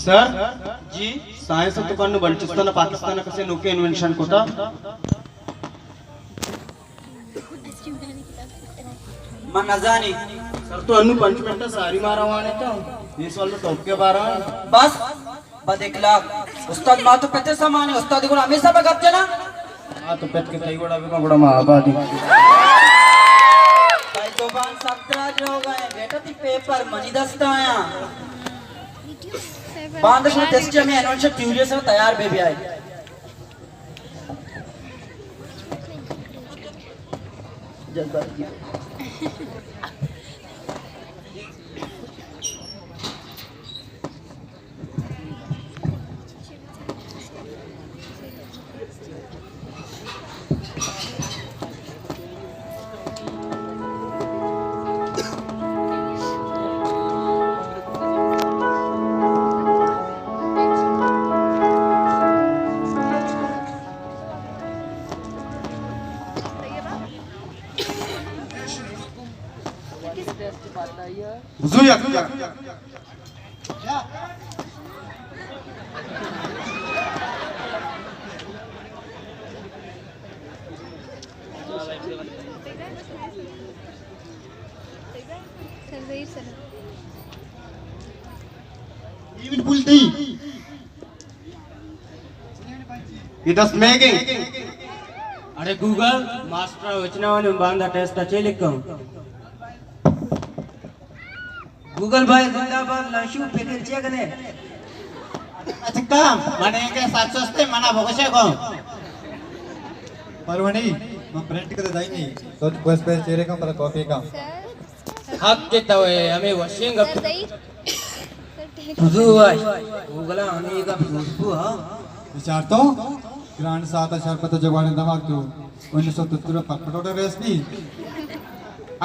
Sir जी science तुकांनु Balochistan Pakistan कसे नौके invention कोता मन नजानी सर तो अन्नु 5 मिनट सारी मारावाने तो 20 वाले टॉप के 12 बस बदेकला उस्ताद मा तो पेते समान है उस्ताद को हमेशा बगत ना हां तो पेट के तई बड़ा भी बड़ा महाबादी भाई जुबान 17 हो गए बेटा ती पेपर मनी दस्ता आया बांधश में टेस्ट में एनोंश क्यूरियस है तैयार बेबी आई जल्दी बुजुया अरे गूगल मास्टर वचना बांधा टेस्ट लिखूं गूगल भाई जिंदाबाद लाशू पेकर चेक ने अच्छा काम मने के 700 मना भोगशे को परवणी मैं प्रिंट कर दाई नहीं तो बस पे चेहरे का पर कॉपी का हक के तवे हमें वशिंग अप बुझु भाई गूगल हमें का बुझु हां विचार तो ग्रांड 7,000 पता जगवाने दमाग तो 1973 पकड़ोड़ा रेस नहीं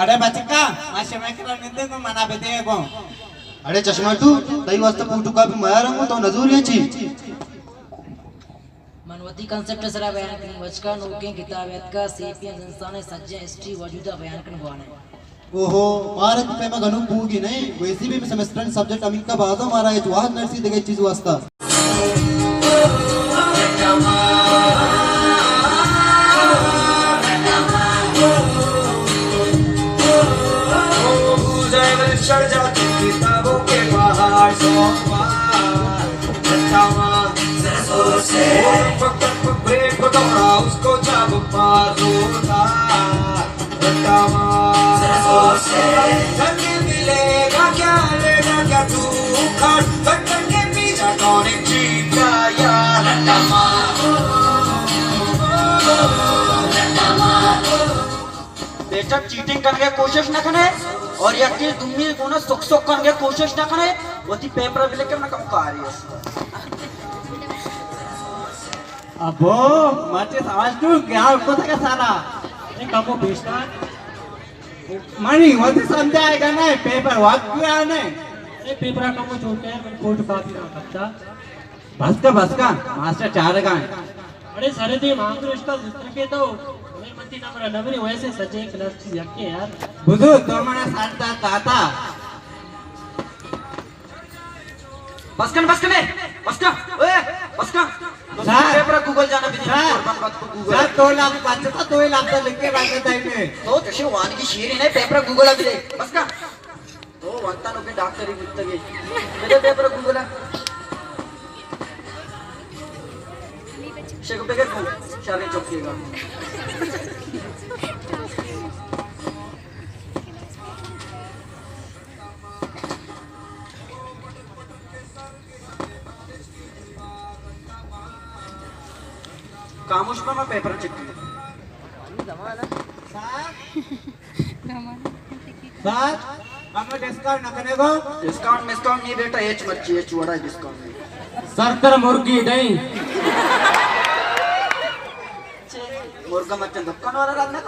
अरे बचका माशे में कर निंदे को मना बेते को अरे चश्मा तू तई वास्ते फोटो का भी माया रंगो तो नजूर याची मनवती कांसेप्ट सरा बयान करने वचका नोके किताबियत का सेपियंस इंसान सज्जन हिस्ट्री वजूदा बयान करने वाला ओहो भारत पे में गनु पूगी नहीं वैसी भी सेमेस्टर सब्जेक्ट अमिन का बाजो मारा है जवाहर नरसी देगे चीज वास्ता चढ़ जाती किताबों के पहाड़ से ब्रेक दौड़ा उसको जब पार होता मिलेगा क्या लेगा क्या तू खड़ के पीछा कौन जीता यार बेटा चीटिंग करने की कोशिश न करे और ये कि दुनिया को ना सुख करने की कोशिश ना करे वो ती पेपर भी लेके ना कम कार्य अबो माचे समझ तू क्या उसको था सारा ये कामो बेचता मनी वो तो समझाएगा ना पेपर वक्त क्या ने ये पेपर कामो छोटे हैं मैं फोटो कॉपी ना करता बस का मास्टर चार का अरे सारे दी मांग रो इसका जित्र के तो हमें मंती नंबर नंबर वैसे सजे क्लास चीज यके यार बुझो तो मना सारता काता बस का ओए बस का पेपर गूगल जाना भी नहीं सर 2 लाख बचता 2 लाख तो लिख के बात में तो तसे वान की शेर ने पेपर गूगल अभी बस का तो वंता नो के डॉक्टर ही मिलते गए मेरे पेपर गूगल शेख पेपर को शारे चौकीगा कामुश पर मैं पेपर चेक सर हमें डिस्काउंट न करने को डिस्काउंट नहीं बेटा एच मर्ची एच वड़ा डिस्काउंट नहीं सरतर मुर्गी नहीं मुर्गा मच्छर दुकान वाला रांना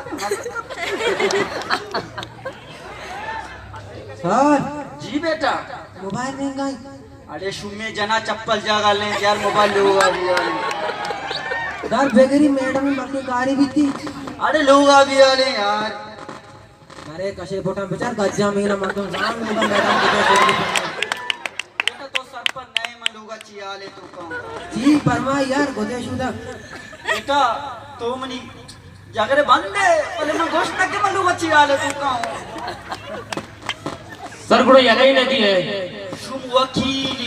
सर जी बेटा मोबाइल नहीं गई अरे शुमे जना चप्पल जागा ले यार मोबाइल लोग आ रही सर बेगरी मैडम में मक्के गाड़ी भी थी अरे लोग आ भी वाले यार अरे कशे फोटा बेचार गज्जा में ना मतलब नाम मोबाइल मैडम के बेटा तो सर पर नए मन लोग की परमा यार गोदे शुदा बेटा तो मनी जागरे बंदे पहले मैं गोश्त तक के मल्लू बच्ची आले तू कहां सर गुड़ो याद ही नहीं है शुम वकीली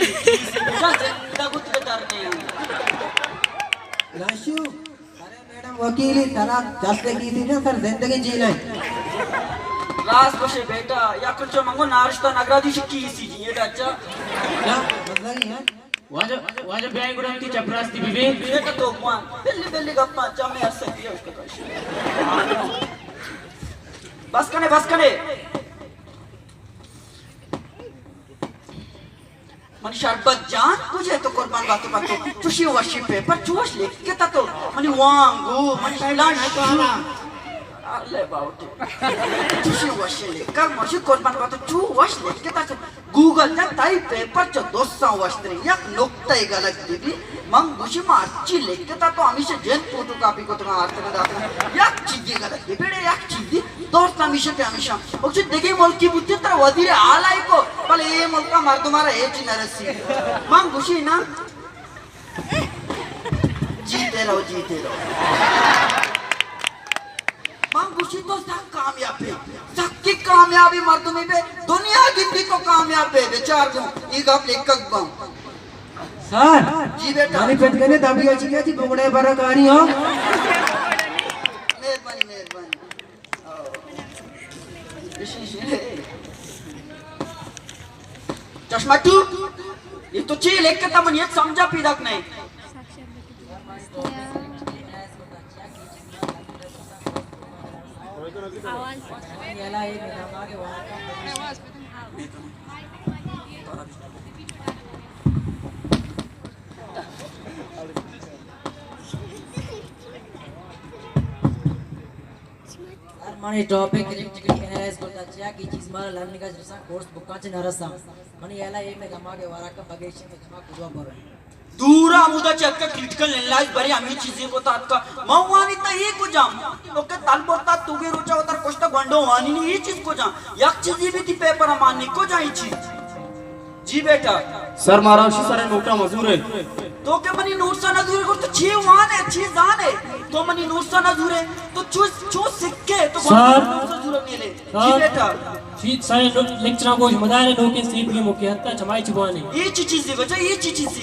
बेटा जिंदा कुछ करने लाशु अरे मैडम वकीली तलाक जास्त की थी ना सर जिंदगी जी नहीं रास बशे बेटा या कुछ मंगो नाश्ता नगरादी शिक्की इसी जी ये अच्छा क्या मतलब ही है वाजब ब्याह गुड़ा की चपरास थी बीबी बेटा तो कौन बिल्ली बिल्ली गप्पा अच्छा मैं हंस सकती है उसका कश बस कने मनी शरबत जान तुझे तो कुर्बान बातों चुशी वशी पेपर चुश लिख के ता तो मनी वांगू मनी लाश अल्ले बाउटे चुशी वशी लिख का मशी कुर्बान बातों चु वश लिख के ता गूगल जा ताई पेपर च 200 वस्त्री या नुक्ता ही गलत दीदी मंग गुशी मार्ची लिख के ता तो हमेशा जेन फोटो कॉपी को तो आर्थ में दाते या चीज़ गलत दी बेटे या चीज़ दोस्त हमेशा उसे देखे मुल्क की बुद्धि तरह वधीरे आलाई को पहले ये मुल्क का मर्द हमारा एच नरसी मंग गुशी ना जीते रहो मंग गुशी तो सब कामयाब है सबकी कामयाबी मर्द में पे दुनिया की भी तो कामयाब है बेचार को एक आप लेखक बम सर जी बेटा नानी पेट के ने दबी अच्छी क्या थी बुगड़े बरकारी हो मेहरबानी चश्मा टू ये तो ची लेख के तमन ये समझा पीदक नहीं मनी टॉपिक इलेक्ट्रिकली एनालाइज करता चाहिए कि चीज मारा लर्निंग का जैसा कोर्स बुकाचे नरसा मनी याला ये में गमा के वारा का बगेशन में गमा कुदवा पर दूरा मुदा चेक का क्रिटिकल एनालाइज बरी आम्ही चीजें को तात का मौवानी ता ये को जाम ओके तालबोता तुगे रोचा उतर कोष्टा गंडो वानी नी ये चीज को जाम एक चीज भी थी पेपर मानने को जाई चीज जी बेटा सर मारा उसी सारे नोटा मजूर है तो के मनी नोट सा नजूरे को तो छी वान है छी जान है तो मनी नोट सा नजूरे तो चू सिक्के तो सर नजूरे मिले जी बेटा जी सारे लेक्चर को मदारे नो के सीप के मुख्य हत्ता जमाई चुबाने ये चीज बच्चा ये चीज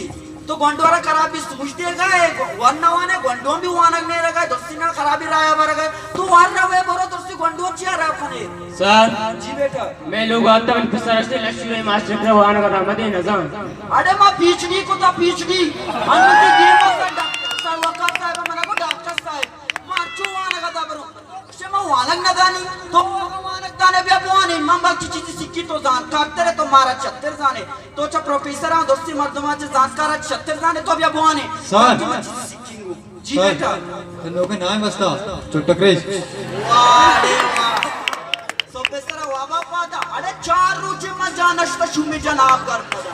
तो गंडवारा खराबी सोच देगा वरना वाने गंडों भी वानक नहीं रखा दस्तीना खराबी राया बरगा तू वार रहे बरो दस्ती गंडों चिया रा फने सर जी बेटा मैं लोग आता हूं पिसरस्ते लक्ष्मी मास्टर के वान का मदे नजान अरे मां पीछड़ी को तो पीछड़ी अनुमति दिए मत सर वकार साहब मना को डॉक्टर साहब मां चुवान का दा बरो क्षमा वानक न दानी तो वानक दाने भी अपवाने मंबल की चीज सिक्की तो जान काटते तो मारा 76 जाने तो च प्रोफेसर आ दोस्ती मर्दमा च जानकार 76 जाने तो भी अपवाने सर जी बेटा नो के नाम बसता चुटक्रेश वाह रे वाह सो बेसरा वाबा पादा अरे 4 रुचे मन जानष्ट शुमे जनाब कर पदा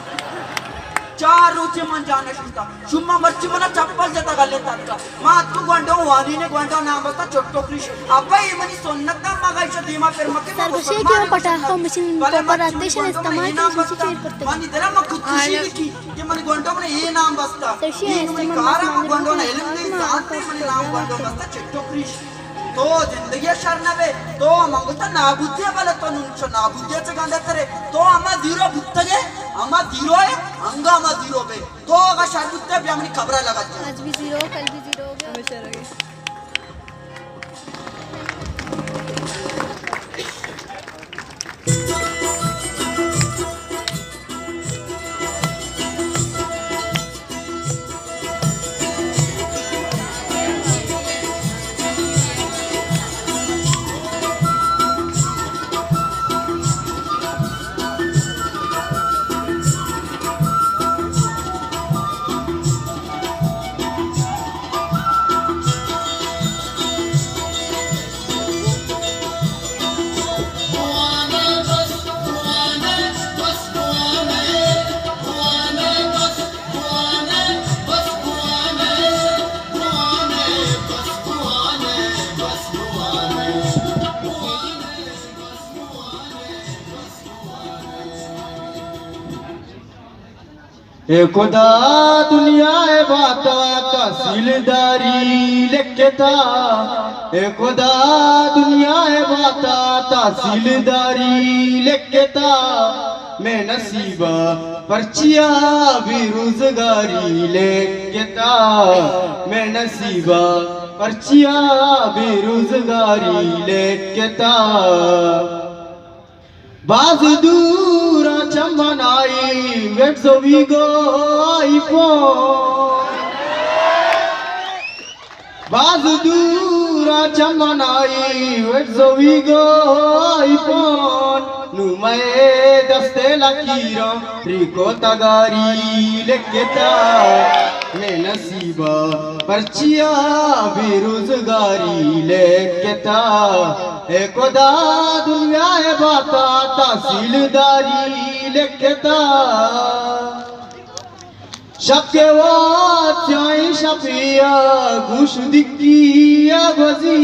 4 रुचे मन जानष्ट शुम्मा मर्ची मना चप्पल जता गले तत्का मा तू गंडो वानी ने गंडो नाम बता चोट्टो क्रिश अब्बा ये मनी सोन्नत ना मगाइछ धीमा फिर मके सर बसे क्यों पटाखा मशीन पेपर आते हैं इस्तेमाल करते हैं मानी तेरा मक खुशी की कि मनी गंडो मने ये नाम बसता ये मनी कारा मक गंडो ना एलम गई साथ मनी नाम गंडो बसता चोट्टो क्रिश तो जिंदगी शरणवे तो मंगता नाबुद्धिया वाला तो नुंचो नाबुद्धियाचे गांधे तरे तो आमा धीरो बुत्तगे आमा धीरो है अंगा आमा धीरो बे तो अगर शादुत्ते भी हमनी खबरा लगा आज भी 0 कल भी 0 हो गया हमेशा रहे ए खुदा दुनिया ए बाता तहसीलदारी लिखता ए खुदा दुनिया ए बाता तहसीलदारी लिखता मैं नसीबा पर्चिया बेरोजगारी लिखता मैं नसीबा पर्चिया बेरोजगारी लिखता बाज दूरा चमन I wait so we go बाज दूरा चमन I wait so we go नुमाए दस्ते लकीरों रिको तगारी लिखता मैं नसीबा पर्चिया बेरोजगारी लिखता ए खुदा दुनिया ए बाता तहसीलदारी लिखता शके वाई शफिया घुश दिक्किया गजी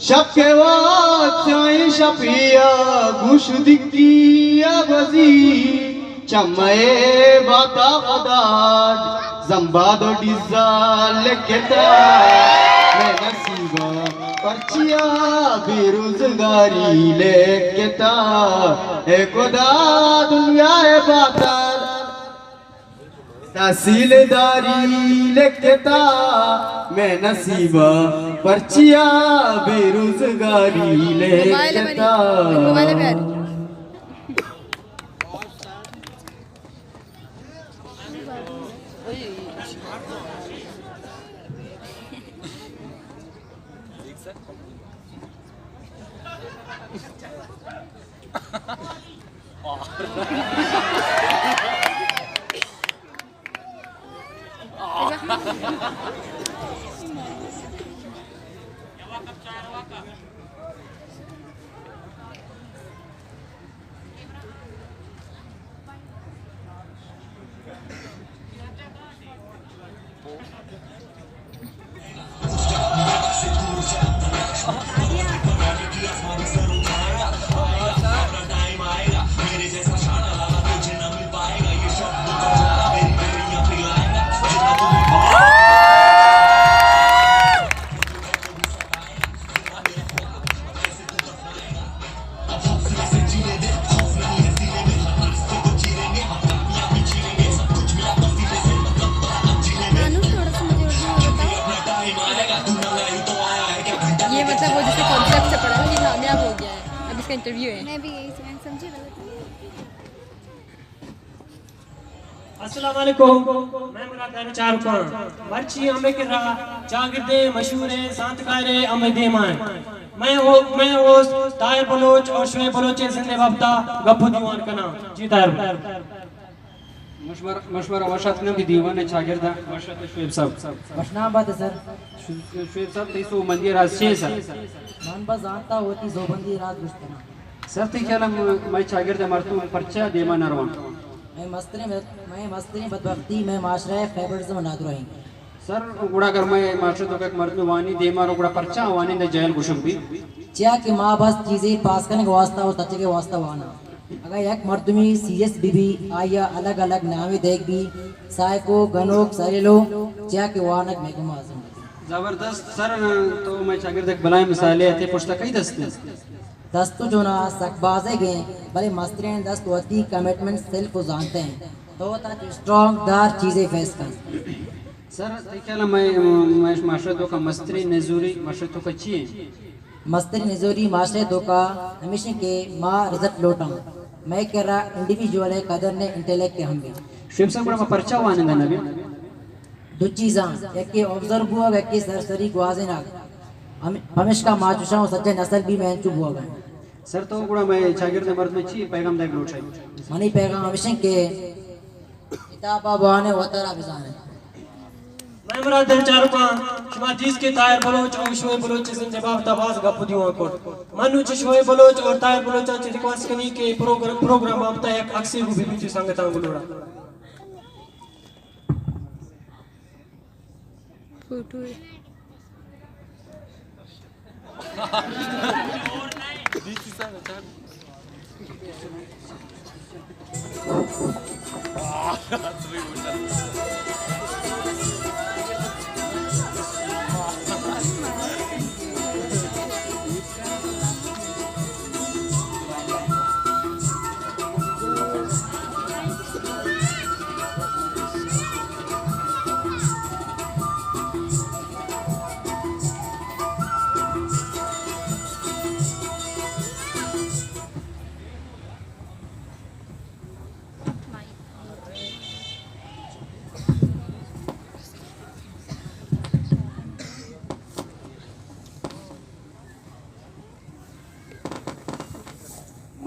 शके वाई शफिया घुश दिक्किया गजी चमए बाता खुदा जम्बादो डिजा लिखता मैं नसीबा पर्चिया बेरोजगारी लिखता ए खुदा दुनिया ए बाता तहसीलदारी लिखता मैं नसीबा पर्चिया बेरोजगारी लिखता इंटरव्यू है। मैं भी यही समझी गलत। अस्सलाम वालेकुम। मैं मुराद चार को मर्ची हमें के रहा जागिरदे मशहूर है सांतकारे अमदे मान मैं वो ताहिर बलोच और शोएब बलोच जिंदे वफ्ता गप्पू दीवान का नाम जी ताहिर मशवरा वशात ने भी दीवान है शागिर्दा वशात शोएब साहब वशना बात है सर शोएब साहब तेसो मंदिर राज छे सर मान बस जानता होती जोबंदी रात गुस्तना सर ती क्या मैं शागिर्द मरतू पर्चा देमा नरवान मैं मस्ती बदबख्ती में माशरा फेवरिज्म नाद रही सर गुड़ा कर मैं मास्टर तो एक मर्द वानी देमा रो गुड़ा पर्चा वानी ने जैल गुशुक भी क्या कि मां बस चीजें पास करने के वास्ता हो तच्चे के वास्ता वाना अगर एक मर्दमी सीएस बीबी आया अलग अलग नावे देख भी साइको गनोक सरेलो क्या कि वानक में गुमाज़म जबरदस्त सर तो मैं शागिर्द एक बलाय मिसाले थे पुछता कई दस्तु जो ना सकबाजे गए भले मस्तरें दस्त वती कमिटमेंट सेल्फ को जानते हैं तो तक स्ट्रॉन्ग दार चीजें फेस कर सर देखला मैं माशरे का मस्तरी नजूरी माशरे का ची मस्तरी नजूरी माशरे का हमेशा के मां रिजल्ट लोटा मैं कह रहा इंडिविजुअल है कदर ने इंटेलेक्ट के हम शिव साहब बड़ा पर्चा वाने ना नबी दो चीज़ां एक के ऑब्जर्व हुआ एक के सरसरी गुआजे ना हमेश का माचुशा सच्चे नस्ल भी मैं चुप हुआ गए सर तो गुड़ा मैं शागिर्द मर्द में ची पैगाम देख लोट मनी पैगाम हमेशा के किताबा बाने वतरा बिजाने मैं मुराद चारों का शुमा जीस के ताहिर बलोच और शोएब बलोच जिन जवाब तबाज गप दियो को मनु च शोएब बलोच और ताहिर बलोच च रिक्वेस्ट कनी के प्रोग्राम आपता एक अक्सर भी बिच संगत अंगुलोड़ा फोटो This is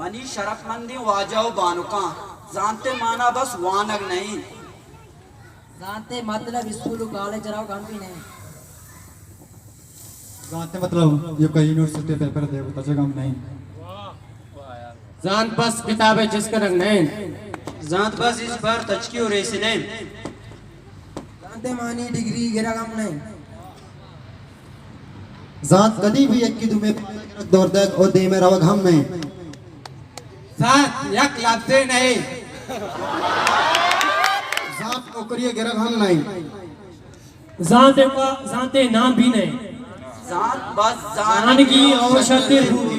मनी शरफमंदी वाजाओ बानुका जानते माना बस वानग नहीं जानते मतलब स्कूल कॉलेज राव गम भी नहीं जानते मतलब ये कहीं यूनिवर्सिटी पेपर दे वो तचे काम नहीं जान बस किताबें जिसका रंग नहीं जात बस इस बार तचकी और ऐसे नहीं जानते मानी डिग्री गिरा काम नहीं जात कदी भी एक की दुमे दौर तक और दे में रवग हम नहीं साथ यक लाते नहीं जात नौकरी गिरग हम नहीं जानते नाम भी नहीं जान बस जानगी और शर्ते रूह